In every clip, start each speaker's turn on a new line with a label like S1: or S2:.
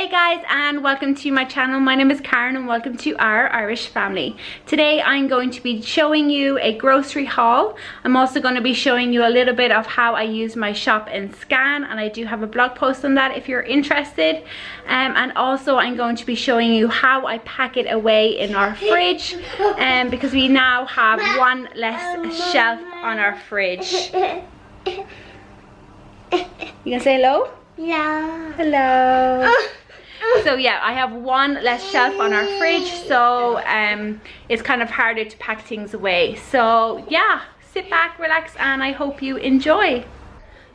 S1: Hey guys, and welcome to my channel. My name is Karen and welcome to our Irish family. Today I'm going to be showing you a grocery haul. I'm also going to be showing you a little bit of how I use my shop and scan, and I do have a blog post on that if you're interested. And also I'm going to be showing you how I pack it away in our fridge, because we now have one less shelf on our fridge. You gonna say hello?
S2: Yeah.
S1: Hello. So yeah, I have one less shelf on our fridge, so it's kind of harder to pack things away. So yeah, sit back, relax, and I hope you enjoy.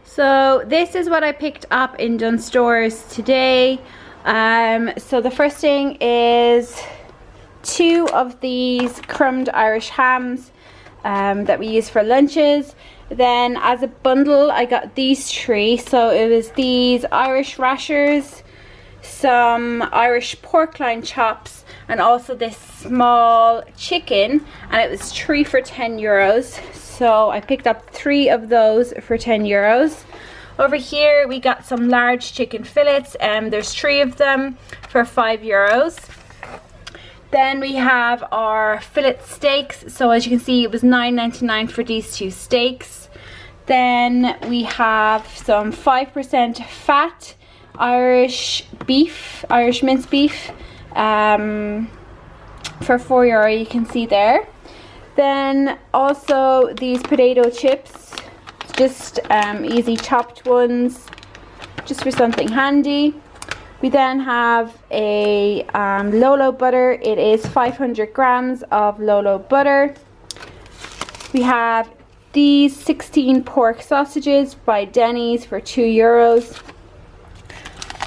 S1: So this is what I picked up in Dunnes Stores today. So the first thing is 2 of these crumbed Irish hams that we use for lunches. Then as a bundle I got these 3. So it was these Irish rashers, some Irish pork loin chops, and also this small chicken, and it was 3 for €10. So I picked up 3 of those for €10. Over here we got some large chicken fillets, and there's 3 of them for €5. Then we have our fillet steaks. So as you can see, it was $9.99 for these 2 steaks. Then we have some 5% fat Irish beef, Irish minced beef, for €4, you can see there. Then also these potato chips, just easy chopped ones, just for something handy. We then have a Lolo butter. It is 500 grams of Lolo butter. We have these 16 pork sausages by Denny's for €2.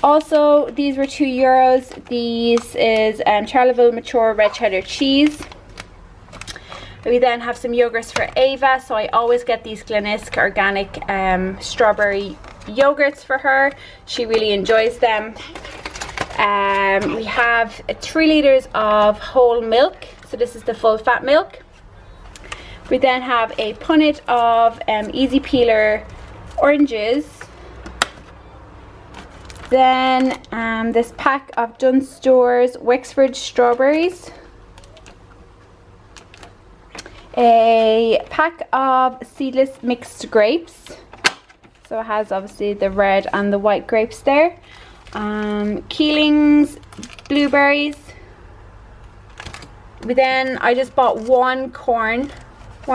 S1: Also, these were €2. This is Charleville mature red cheddar cheese. We then have some yogurts for Ava. So I always get these Glenisk organic strawberry yogurts for her. She really enjoys them. We have 3 liters of whole milk. So this is the full fat milk. We then have a punnet of easy peeler oranges. Then this pack of Dunnes Stores Wexford strawberries. A pack of seedless mixed grapes. So it has obviously the red and the white grapes there. Keeling's blueberries. I just bought one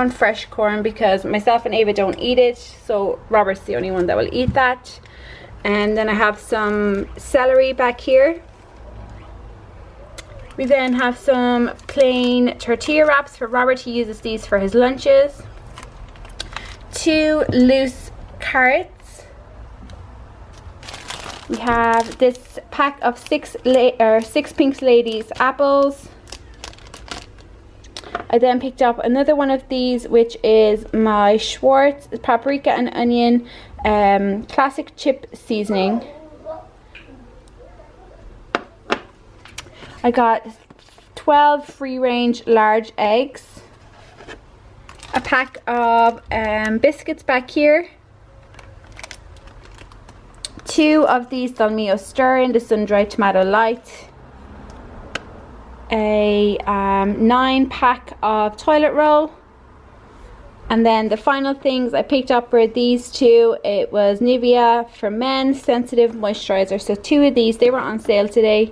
S1: fresh corn, because myself and Ava don't eat it, so Robert's the only one that will eat that. And then I have some celery back here. We then have some plain tortilla wraps for Robert. He uses these for his lunches. 2 loose carrots. We have this pack of 6 Pink Ladies apples. I then picked up another one of these, which is my Schwartz paprika and onion classic chip seasoning. I got 12 free-range large eggs. A pack of biscuits back here. 2 of these Dolmio Stir-In, the sun-dried tomato light. A 9 pack of toilet roll. And then the final things I picked up were these 2. It was Nivea for Men Sensitive Moisturizer. So 2 of these, they were on sale today.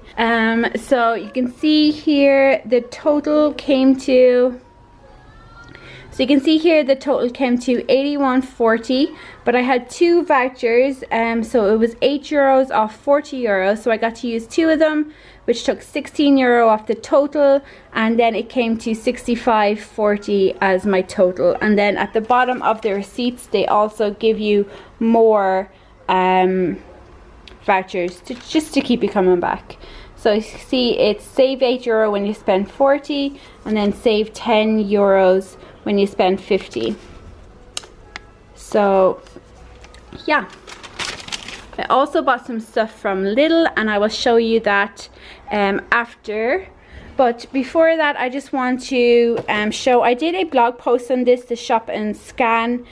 S1: So you can see here the total came to... So you can see here the total came to €81.40, but I had 2 vouchers, so it was €8 off €40. So I got to use 2 of them, which took €16 off the total, and then it came to $65.40 as my total. And then at the bottom of the receipts, they also give you more vouchers just to keep you coming back. So you see, it's save €8 when you spend 40, and then save €10 when you spend 50. So yeah, I also bought some stuff from Lidl, and I will show you that after. But before that, I just want to show, I did a blog post on this, the shop and scan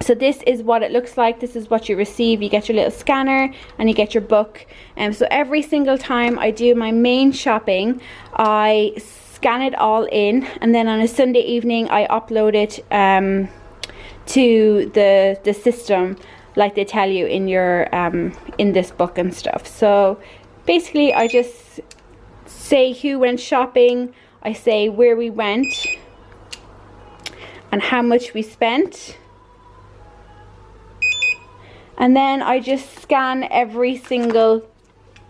S1: So this is what it looks like. This is what you receive. You get your little scanner and you get your book. So every single time I do my main shopping, I scan it all in, and then on a Sunday evening I upload it to the system, like they tell you in your in this book and stuff. So basically I just say who went shopping, I say where we went and how much we spent, and then I just scan every single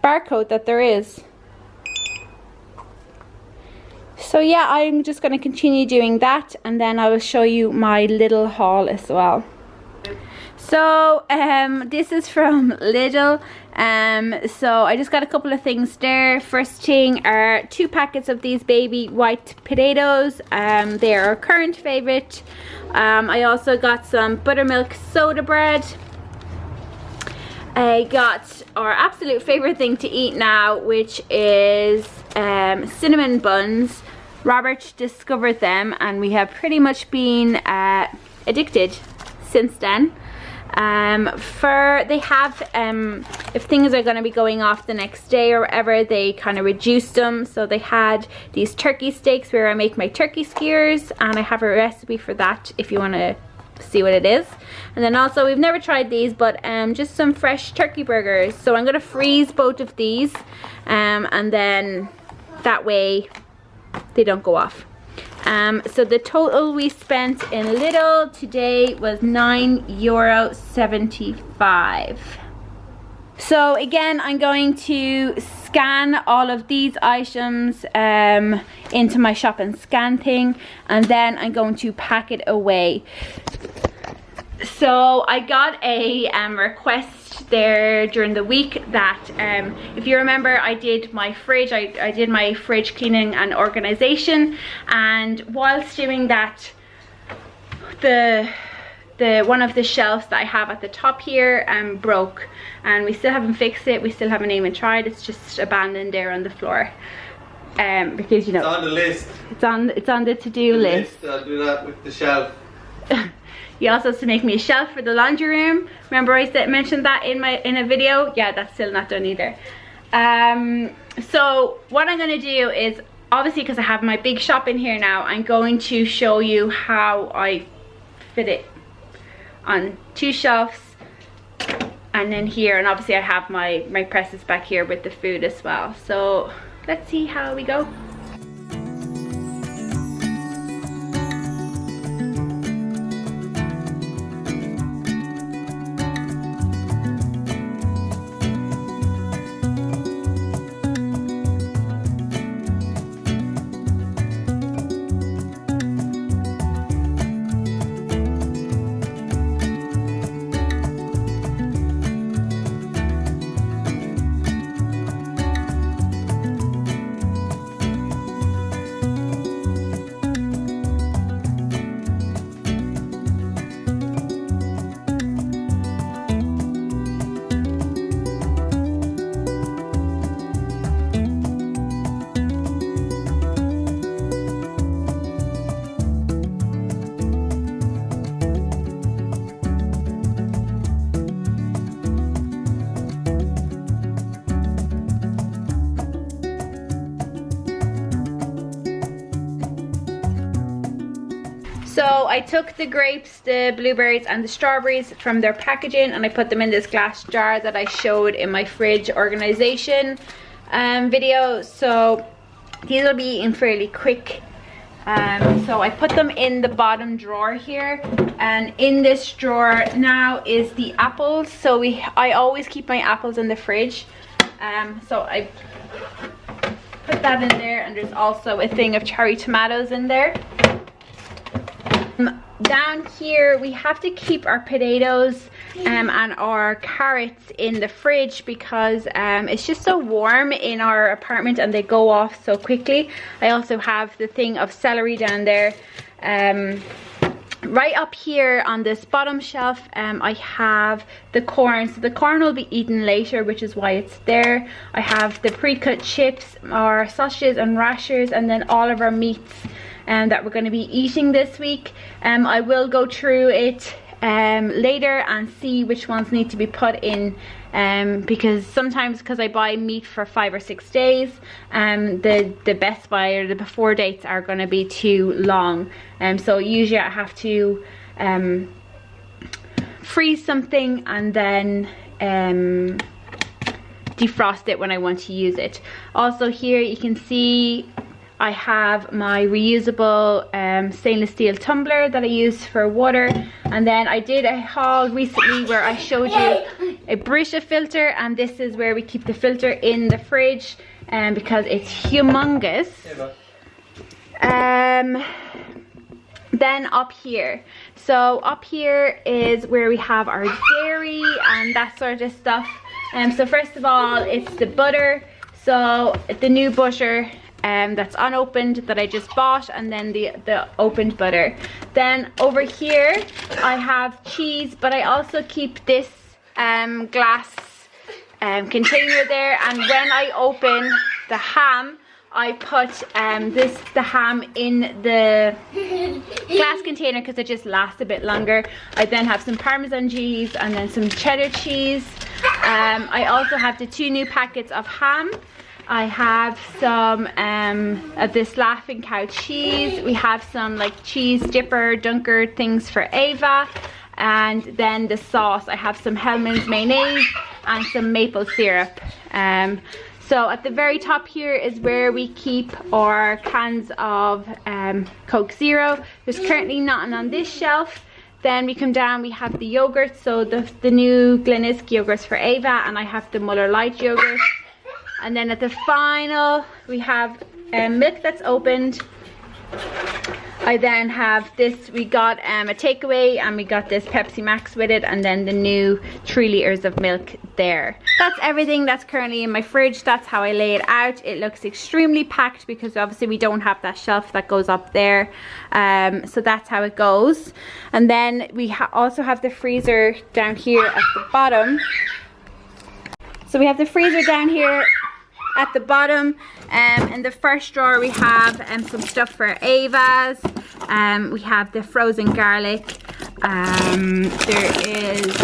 S1: barcode that there is. So yeah, I'm just going to continue doing that, and then I will show you my little haul as well. So this is from Lidl. So I just got a couple of things there. First thing are 2 packets of these baby white potatoes. They are a current favorite. I also got some buttermilk soda bread. I got our absolute favorite thing to eat now, which is cinnamon buns. Robert discovered them and we have pretty much been addicted since then. They have if things are going to be going off the next day or whatever, they kind of reduced them. So they had these turkey steaks where I make my turkey skewers, and I have a recipe for that if you want to see what it is. And then also, we've never tried these, but just some fresh turkey burgers. So I'm going to freeze both of these, and then that way they don't go off. So the total we spent in Lidl today was €9.75. So again, I'm going to scan all of these items into my shop and scan thing, and then I'm going to pack it away. So I got a request there during the week that if you remember, I did my fridge. I did my fridge cleaning and organization, and whilst doing that, the one of the shelves that I have at the top here broke, and we still haven't fixed it. We still haven't even tried. It's just abandoned there on the floor, because you know
S2: it's on the list.
S1: It's on the to-do list.
S2: I'll do that with the shelf.
S1: You also have to make me a shelf for the laundry room. Remember I mentioned that in a video? Yeah, that's still not done either. So what I'm going to do is, obviously because I have my big shop in here now, I'm going to show you how I fit it on 2 shelves and then here, and obviously I have my presses back here with the food as well. So let's see how we go. So I took the grapes, the blueberries and the strawberries from their packaging, and I put them in this glass jar that I showed in my fridge organization video. So these will be eaten fairly quick. So I put them in the bottom drawer here, and in this drawer now is the apples. So I always keep my apples in the fridge. So I put that in there, and there's also a thing of cherry tomatoes in there. Down here we have to keep our potatoes and our carrots in the fridge because it's just so warm in our apartment and they go off so quickly. I also have the thing of celery down there. Right up here on this bottom shelf I have the corn. So the corn will be eaten later, which is why it's there. I have the pre-cut chips, our sausages and rashers, and then all of our meats that we're going to be eating this week. I will go through it later and see which ones need to be put in, because sometimes, because I buy meat for 5 or 6 days, the best by or the before dates are going to be too long, so usually I have to freeze something and then defrost it when I want to use it. Also here you can see I have my reusable stainless steel tumbler that I use for water, and then I did a haul recently where I showed you a Brita filter, and this is where we keep the filter in the fridge because it's humongous. Then up here, so up here is where we have our dairy and that sort of stuff. So first of all, it's the butter, so the new butter that's unopened that I just bought, and then the opened butter. Then over here I have cheese, but I also keep this glass container there, and when I open the ham, I put the ham in the glass container because it just lasts a bit longer. I then have some Parmesan cheese and then some cheddar cheese. I also have the 2 new packets of ham. I have some of this Laughing Cow cheese. We have some like cheese dipper, dunker things for Ava. And then the sauce, I have some Hellmann's mayonnaise and some maple syrup. So at the very top here is where we keep our cans of Coke Zero. There's currently nothing on this shelf. Then we come down, we have the yogurt, so the new Glenisic yogurts for Ava, and I have the Muller Light yogurt. And then at the final, we have milk that's opened. I then have this, we got a takeaway, and we got this Pepsi Max with it, and then the new 3 litres of milk there. That's everything that's currently in my fridge. That's how I lay it out. It looks extremely packed because obviously we don't have that shelf that goes up there. So that's how it goes. And then we also have the freezer down here at the bottom. So we have the freezer down here at the bottom. In the first drawer we have some stuff for Ava's. We have the frozen garlic. There is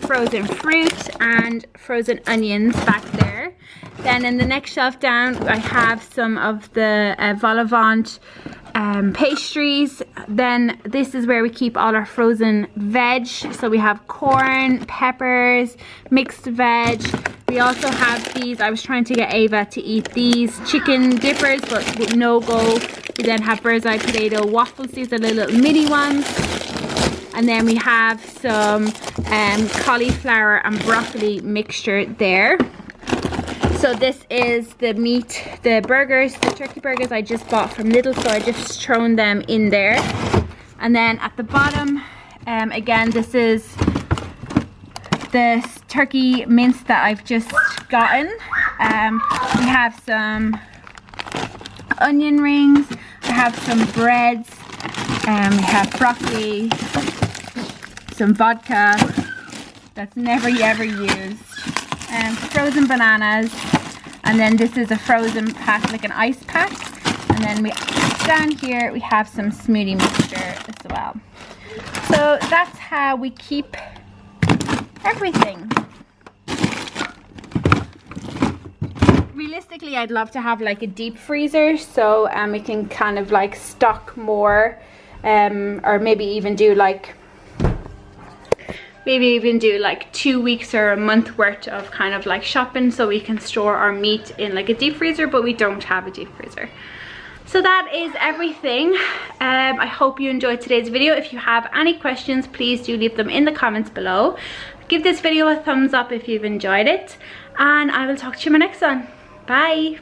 S1: frozen fruit and frozen onions back there. Then in the next shelf down I have some of the Volavant pastries. Then this is where we keep all our frozen veg. So we have corn, peppers, mixed veg. We also have these, I was trying to get Ava to eat these chicken dippers, but no go. We then have bird's eye potato waffles. These are the little mini ones. And then we have some cauliflower and broccoli mixture there. So this is the meat, the burgers, the turkey burgers I just bought from Lidl, so I just thrown them in there. And then at the bottom, again, this is the turkey mince that I've just gotten. We have some onion rings, I have some breads, we have broccoli, some vodka that's never ever used, frozen bananas, and then this is a frozen pack, like an ice pack. And then down here we have some smoothie mixture as well. So that's how we keep everything. Realistically, I'd love to have like a deep freezer, so we can kind of like stock more, or maybe even do like 2 weeks or a month worth of kind of like shopping, so we can store our meat in like a deep freezer, but we don't have a deep freezer. So that is everything. I hope you enjoyed today's video. If you have any questions, please do leave them in the comments below. Give this video a thumbs up if you've enjoyed it, and I will talk to you in my next one. Bye.